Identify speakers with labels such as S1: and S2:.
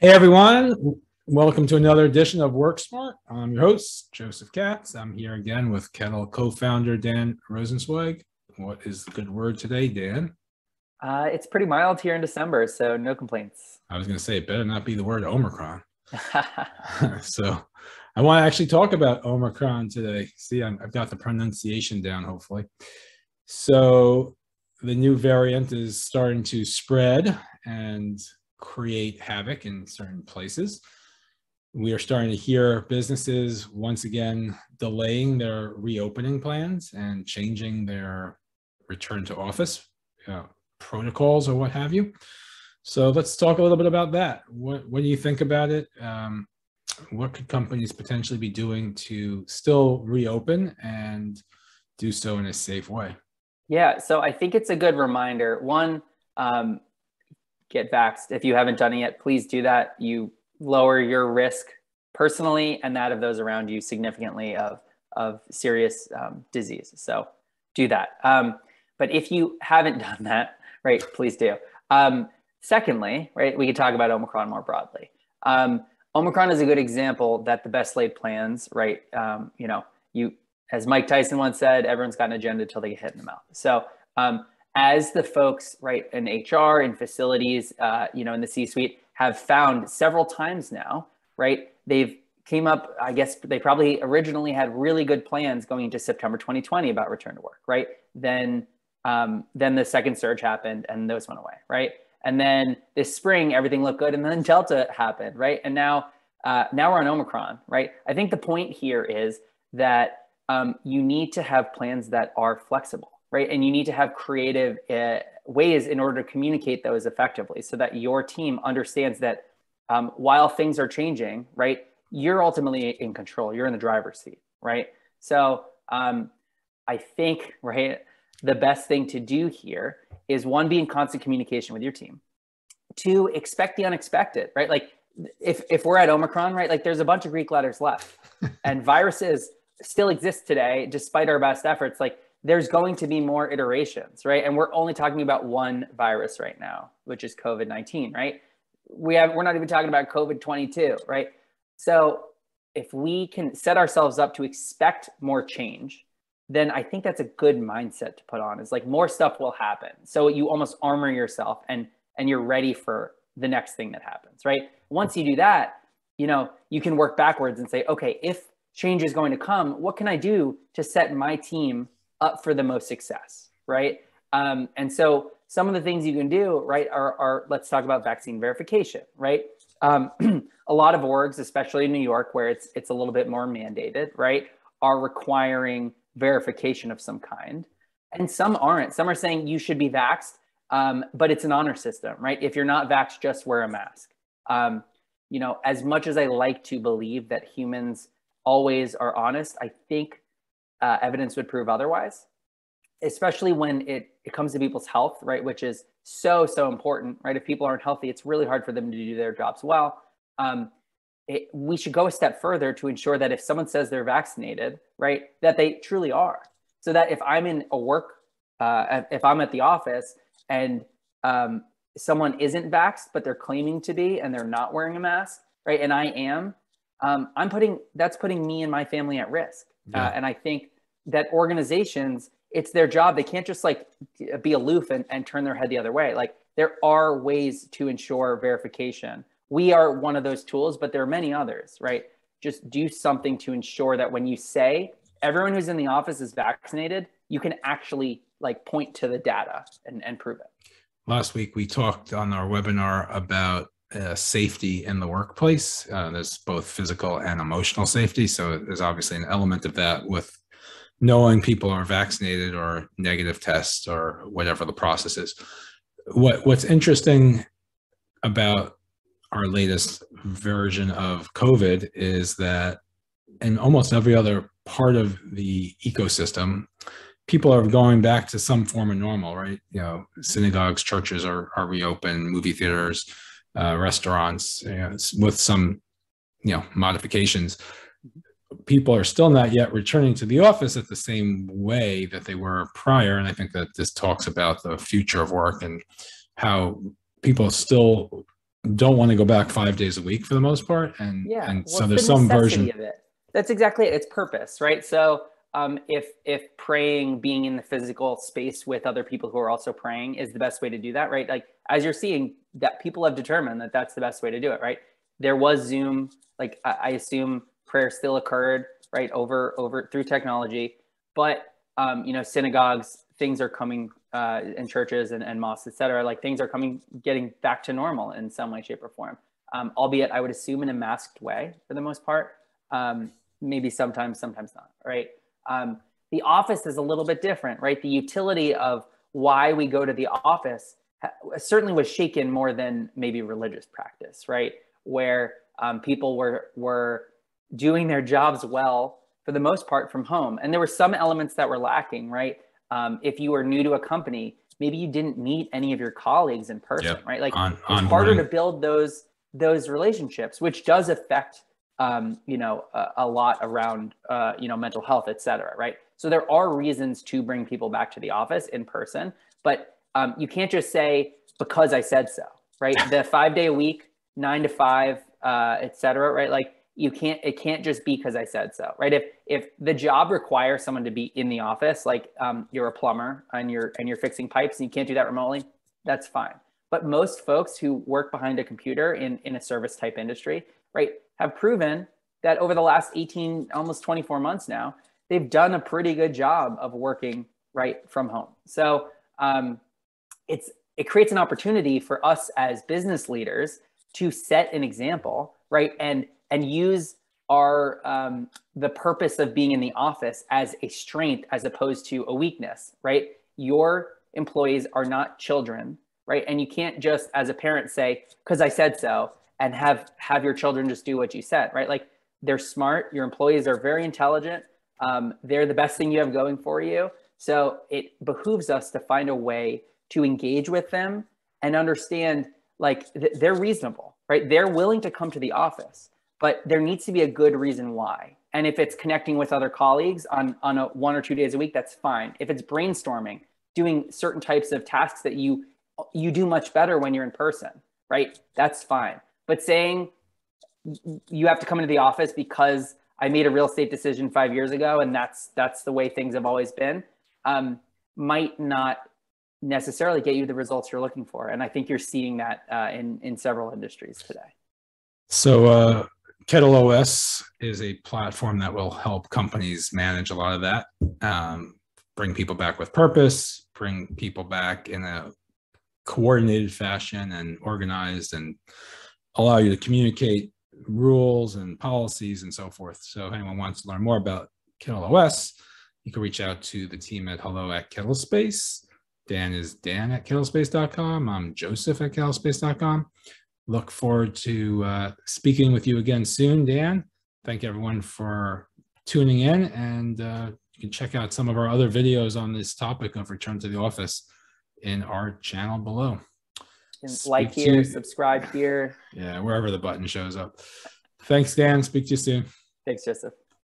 S1: Hey everyone, welcome to another edition of Work Smart. I'm your host, Joseph Katz. I'm here again with Kettle co-founder Dan Rosenzweig. What is the good word today, Dan?
S2: It's pretty mild here in December, so no complaints.
S1: I was going to say it better not be the word Omicron. So I want to actually talk about Omicron today. See, I've got the pronunciation down, hopefully. So the new variant is starting to spread and create havoc in certain places. We are starting to hear businesses once again delaying their reopening plans and changing their return to office protocols or what have you. So let's talk a little bit about that. What do you think about it? What could companies potentially be doing to still reopen and do so in a safe way?
S2: Yeah, so I think it's a good reminder. One, get vaxxed. If you haven't done it yet, please do that. You lower your risk personally and that of those around you significantly of serious disease. So do that. But if you haven't done that, right, please do. Secondly, right, we could talk about Omicron more broadly. Omicron is a good example that the best laid plans, right, as Mike Tyson once said, everyone's got an agenda until they get hit in the mouth. So as the folks, right, in HR, in facilities, in the C-suite have found several times now, right, they've came up, I guess they probably originally had really good plans going into September 2020 about return to work, right? Then the second surge happened and those went away, right? And then this spring, everything looked good and then Delta happened, right? And now we're on Omicron, right? I think the point here is that you need to have plans that are flexible, right? And you need to have creative ways in order to communicate those effectively so that your team understands that while things are changing, right, you're ultimately in control. You're in the driver's seat, right? So I think, right, the best thing to do here is one, be in constant communication with your team. Two, expect the unexpected, right? Like if we're at Omicron, right, like there's a bunch of Greek letters left and viruses still exist today, despite our best efforts. Like there's going to be more iterations, right? And we're only talking about one virus right now, which is COVID-19, right? We're not even talking about COVID-22, right? So if we can set ourselves up to expect more change, then I think that's a good mindset to put on. Is like more stuff will happen. So you almost armor yourself and you're ready for the next thing that happens, right? Once you do that, you can work backwards and say, okay, if change is going to come, what can I do to set my team up for the most success, right? And so some of the things you can do, right, are let's talk about vaccine verification, right? A lot of orgs, especially in New York, where it's a little bit more mandated, right, are requiring verification of some kind. And some aren't. Some are saying you should be vaxxed, but it's an honor system, right? If you're not vaxxed, just wear a mask. As much as I like to believe that humans always are honest, I think evidence would prove otherwise, especially when it comes to people's health, right? Which is so important, right? If people aren't healthy, it's really hard for them to do their jobs well. We should go a step further to ensure that if someone says they're vaccinated, right, that they truly are. So that if I'm in a work, if I'm at the office and someone isn't vaxxed, but they're claiming to be and they're not wearing a mask, right, and I am, that's putting me and my family at risk. Yeah. And I think that organizations, it's their job. They can't just like be aloof and turn their head the other way. Like there are ways to ensure verification. We are one of those tools, but there are many others, right? Just do something to ensure that when you say everyone who's in the office is vaccinated, you can actually like point to the data and prove it.
S1: Last week, we talked on our webinar about safety in the workplace. There's both physical and emotional safety. So there's obviously an element of that with knowing people are vaccinated or negative tests or whatever the process is. What's interesting about our latest version of COVID is that in almost every other part of the ecosystem, people are going back to some form of normal, right? Synagogues, churches are reopened, movie theaters, restaurants, with some, modifications. People are still not yet returning to the office at the same way that they were prior. And I think that this talks about the future of work and how people still don't want to go back 5 days a week for the most part. And,
S2: Yeah,
S1: and
S2: well,
S1: so
S2: it's
S1: there's
S2: the
S1: some
S2: necessity
S1: version.
S2: of it. That's exactly it. It's purpose, right? So if praying, being in the physical space with other people who are also praying is the best way to do that, right? Like as you're seeing that people have determined that that's the best way to do it, right? There was Zoom, like I assume prayer still occurred, right? Over through technology, but synagogues, things are coming in churches and mosques, et cetera, like things are getting back to normal in some way, shape or form. Albeit I would assume in a masked way for the most part. Maybe sometimes not, right? The office is a little bit different, right? The utility of why we go to the office certainly was shaken more than maybe religious practice, right? Where people were doing their jobs well for the most part from home. And there were some elements that were lacking, right? If you were new to a company, maybe you didn't meet any of your colleagues in person, right? Like it's harder to build those relationships, which does affect a lot around mental health, et cetera, right? So there are reasons to bring people back to the office in person, but you can't just say because I said so, right? The 5 day a week, 9 to 5, et cetera, right? Like it can't just be because I said so, right? If the job requires someone to be in the office, like you're a plumber and you're fixing pipes and you can't do that remotely, that's fine. But most folks who work behind a computer in a service type industry, right, have proven that over the last 18, almost 24 months now, they've done a pretty good job of working right from home. So it creates an opportunity for us as business leaders to set an example, right, and use our the purpose of being in the office as a strength as opposed to a weakness, right? Your employees are not children, right? And you can't just, as a parent, say, because I said so, and have your children just do what you said, right? Like they're smart. Your employees are very intelligent. They're the best thing you have going for you. So it behooves us to find a way to engage with them and understand like they're reasonable, right? They're willing to come to the office, but there needs to be a good reason why. And if it's connecting with other colleagues on a 1 or 2 days a week, that's fine. If it's brainstorming, doing certain types of tasks that you do much better when you're in person, right? That's fine. But saying you have to come into the office because I made a real estate decision 5 years ago and that's the way things have always been, might not necessarily get you the results you're looking for. And I think you're seeing that in several industries today.
S1: So Kettle OS is a platform that will help companies manage a lot of that, bring people back with purpose, bring people back in a coordinated fashion and organized, and allow you to communicate rules and policies and so forth. So if anyone wants to learn more about Kettle OS, you can reach out to the team at hello@kettlespace. Dan is dan@kettlespace.com. I'm Josef at kettlespace.com. Look forward to speaking with you again soon, Dan. Thank everyone for tuning in, and you can check out some of our other videos on this topic of return to the office in our channel below.
S2: Like here, subscribe here.
S1: Yeah, wherever the button shows up. Thanks, Dan. Speak to you soon.
S2: Thanks, Joseph.